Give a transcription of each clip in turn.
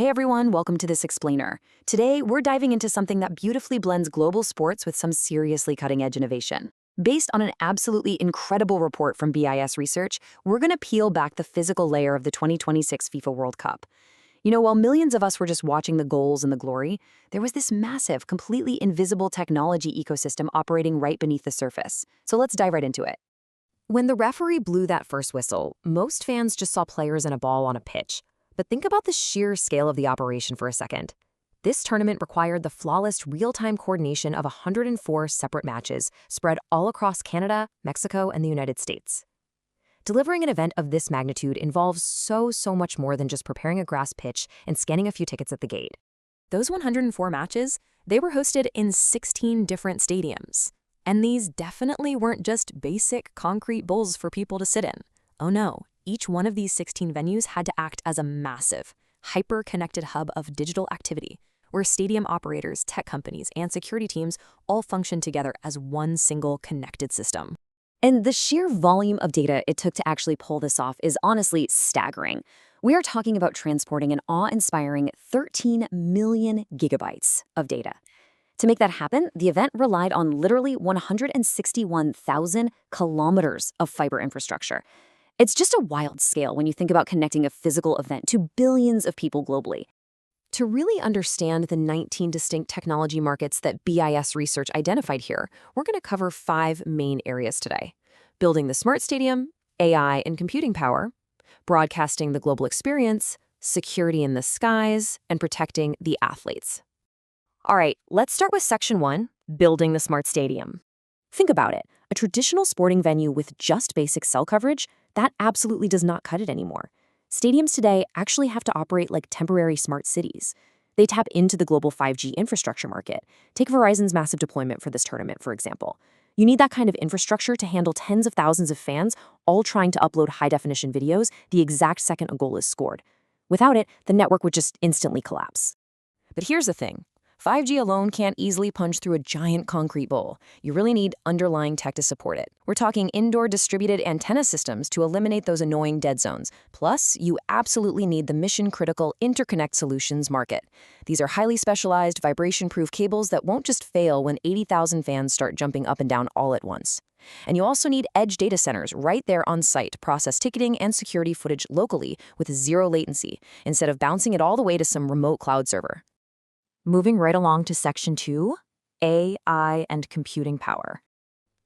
Hey everyone, welcome to this explainer. Today, we're diving into something that beautifully blends global sports with some seriously cutting-edge innovation. Based on an absolutely incredible report from BIS Research, we're going to peel back the physical layer of the 2026 FIFA World Cup. While millions of us were just watching the goals and the glory, there was this massive, completely invisible technology ecosystem operating right beneath the surface. So let's dive right into it. When the referee blew that first whistle, most fans just saw players and a ball on a pitch. But think about the sheer scale of the operation for a second. This tournament required the flawless real-time coordination of 104 separate matches spread all across Canada, Mexico, and the United States. Delivering an event of this magnitude involves so much more than just preparing a grass pitch and scanning a few tickets at the gate. Those 104 matches, they were hosted in 16 different stadiums. And these definitely weren't just basic concrete bowls for people to sit in. Oh no. Each one of these 16 venues had to act as a massive, hyper-connected hub of digital activity, where stadium operators, tech companies, and security teams all function together as one single connected system. And the sheer volume of data it took to actually pull this off is honestly staggering. We are talking about transporting an awe-inspiring 13 million gigabytes of data. To make that happen, the event relied on literally 161,000 kilometers of fiber infrastructure. It's just a wild scale when you think about connecting a physical event to billions of people globally. To really understand the 19 distinct technology markets that BIS Research identified here, we're going to cover 5 main areas today: building the smart stadium, AI and computing power, broadcasting the global experience, security in the skies, and protecting the athletes. All right, let's start with Section 1, building the smart stadium. Think about it. A traditional sporting venue with just basic cell coverage, that absolutely does not cut it anymore. Stadiums today actually have to operate like temporary smart cities. They tap into the global 5G infrastructure market. Take Verizon's massive deployment for this tournament, for example. You need that kind of infrastructure to handle tens of thousands of fans, all trying to upload high-definition videos the exact second a goal is scored. Without it, the network would just instantly collapse. But here's the thing. 5G alone can't easily punch through a giant concrete bowl. You really need underlying tech to support it. We're talking indoor distributed antenna systems to eliminate those annoying dead zones. Plus, you absolutely need the mission-critical interconnect solutions market. These are highly specialized, vibration-proof cables that won't just fail when 80,000 fans start jumping up and down all at once. And you also need edge data centers right there on site to process ticketing and security footage locally with zero latency, instead of bouncing it all the way to some remote cloud server. Moving right along to Section 2, AI and computing power.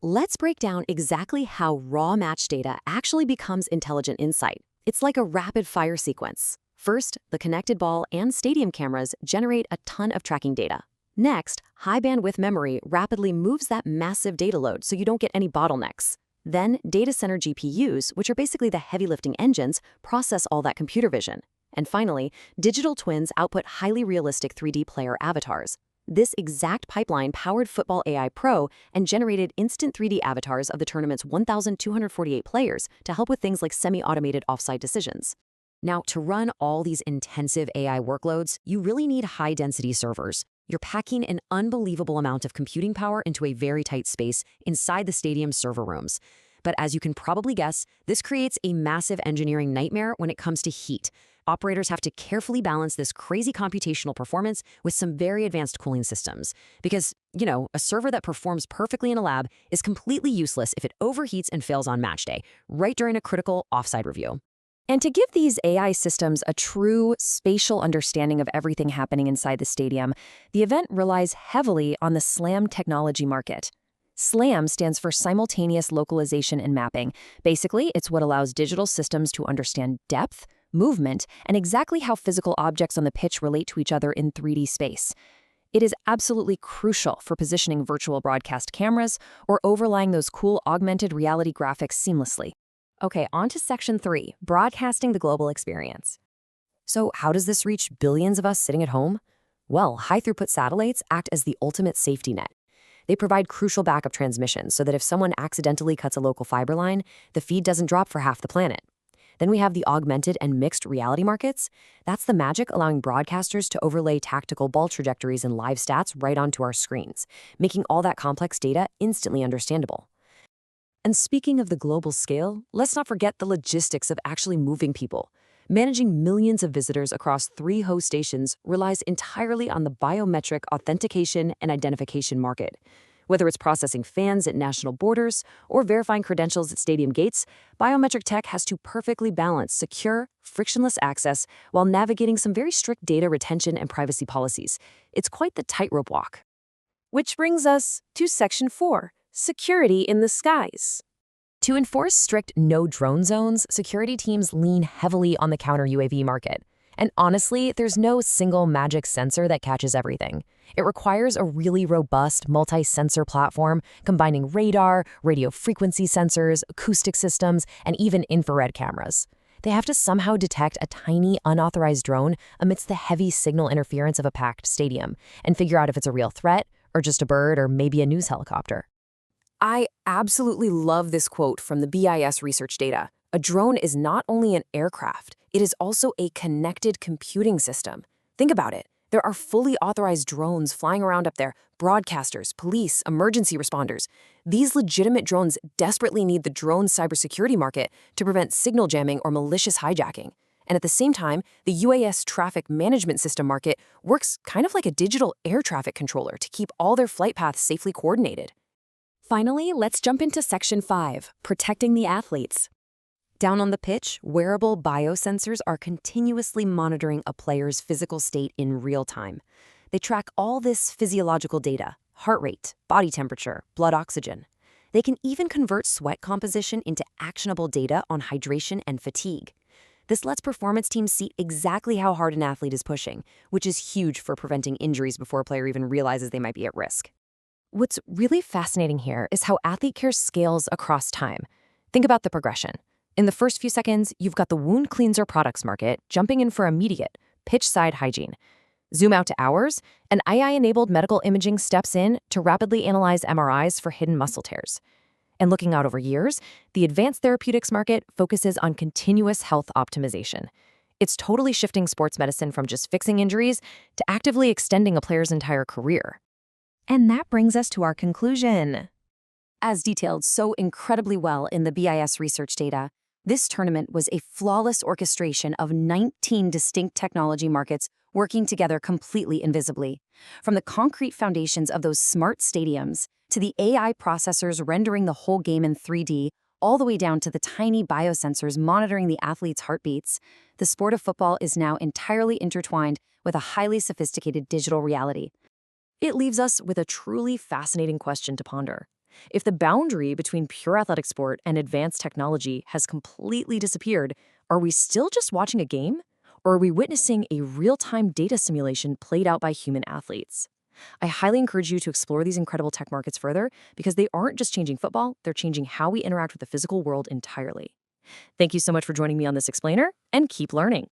Let's break down exactly how raw match data actually becomes intelligent insight. It's like a rapid-fire sequence. First, the connected ball and stadium cameras generate a ton of tracking data. Next, high-bandwidth memory rapidly moves that massive data load so you don't get any bottlenecks. Then, data center GPUs, which are basically the heavy-lifting engines, process all that computer vision. And finally, digital twins output highly realistic 3D player avatars. This exact pipeline powered Football AI Pro and generated instant 3D avatars of the tournament's 1,248 players to help with things like semi-automated offside decisions. Now, to run all these intensive AI workloads, you really need high-density servers. You're packing an unbelievable amount of computing power into a very tight space inside the stadium's server rooms. But as you can probably guess, this creates a massive engineering nightmare when it comes to heat. Operators have to carefully balance this crazy computational performance with some very advanced cooling systems. Because, a server that performs perfectly in a lab is completely useless if it overheats and fails on match day, right during a critical offside review. And to give these AI systems a true spatial understanding of everything happening inside the stadium, the event relies heavily on the SLAM technology market. SLAM stands for Simultaneous Localization and Mapping. Basically, it's what allows digital systems to understand depth, movement, and exactly how physical objects on the pitch relate to each other in 3D space. It is absolutely crucial for positioning virtual broadcast cameras or overlaying those cool augmented reality graphics seamlessly. Okay, on to Section 3, broadcasting the global experience. So how does this reach billions of us sitting at home? Well, high-throughput satellites act as the ultimate safety net. They provide crucial backup transmission so that if someone accidentally cuts a local fiber line, the feed doesn't drop for half the planet. Then we have the augmented and mixed reality markets. That's the magic allowing broadcasters to overlay tactical ball trajectories and live stats right onto our screens, making all that complex data instantly understandable. And speaking of the global scale, let's not forget the logistics of actually moving people. Managing millions of visitors across 3 host stations relies entirely on the biometric authentication and identification market. Whether it's processing fans at national borders or verifying credentials at stadium gates, biometric tech has to perfectly balance secure, frictionless access while navigating some very strict data retention and privacy policies. It's quite the tightrope walk. Which brings us to Section 4, Security in the Skies. To enforce strict no-drone zones, security teams lean heavily on the counter-UAV market. And honestly, there's no single magic sensor that catches everything. It requires a really robust multi-sensor platform combining radar, radio frequency sensors, acoustic systems, and even infrared cameras. They have to somehow detect a tiny, unauthorized drone amidst the heavy signal interference of a packed stadium and figure out if it's a real threat, or just a bird, or maybe a news helicopter. I absolutely love this quote from the BIS research data. A drone is not only an aircraft, it is also a connected computing system. Think about it. There are fully authorized drones flying around up there, broadcasters, police, emergency responders. These legitimate drones desperately need the drone cybersecurity market to prevent signal jamming or malicious hijacking. And at the same time, the UAS traffic management system market works kind of like a digital air traffic controller to keep all their flight paths safely coordinated. Finally, let's jump into Section 5, protecting the athletes. Down on the pitch, wearable biosensors are continuously monitoring a player's physical state in real time. They track all this physiological data: heart rate, body temperature, blood oxygen. They can even convert sweat composition into actionable data on hydration and fatigue. This lets performance teams see exactly how hard an athlete is pushing, which is huge for preventing injuries before a player even realizes they might be at risk. What's really fascinating here is how athlete care scales across time. Think about the progression. In the first few seconds, you've got the wound cleanser products market jumping in for immediate, pitch-side hygiene. Zoom out to hours, and AI-enabled medical imaging steps in to rapidly analyze MRIs for hidden muscle tears. And looking out over years, the advanced therapeutics market focuses on continuous health optimization. It's totally shifting sports medicine from just fixing injuries to actively extending a player's entire career. And that brings us to our conclusion. As detailed so incredibly well in the BIS research data, this tournament was a flawless orchestration of 19 distinct technology markets working together completely invisibly. From the concrete foundations of those smart stadiums to the AI processors rendering the whole game in 3D, all the way down to the tiny biosensors monitoring the athletes' heartbeats, the sport of football is now entirely intertwined with a highly sophisticated digital reality. It leaves us with a truly fascinating question to ponder. If the boundary between pure athletic sport and advanced technology has completely disappeared, are we still just watching a game? Or are we witnessing a real-time data simulation played out by human athletes? I highly encourage you to explore these incredible tech markets further because they aren't just changing football, they're changing how we interact with the physical world entirely. Thank you so much for joining me on this explainer, and keep learning.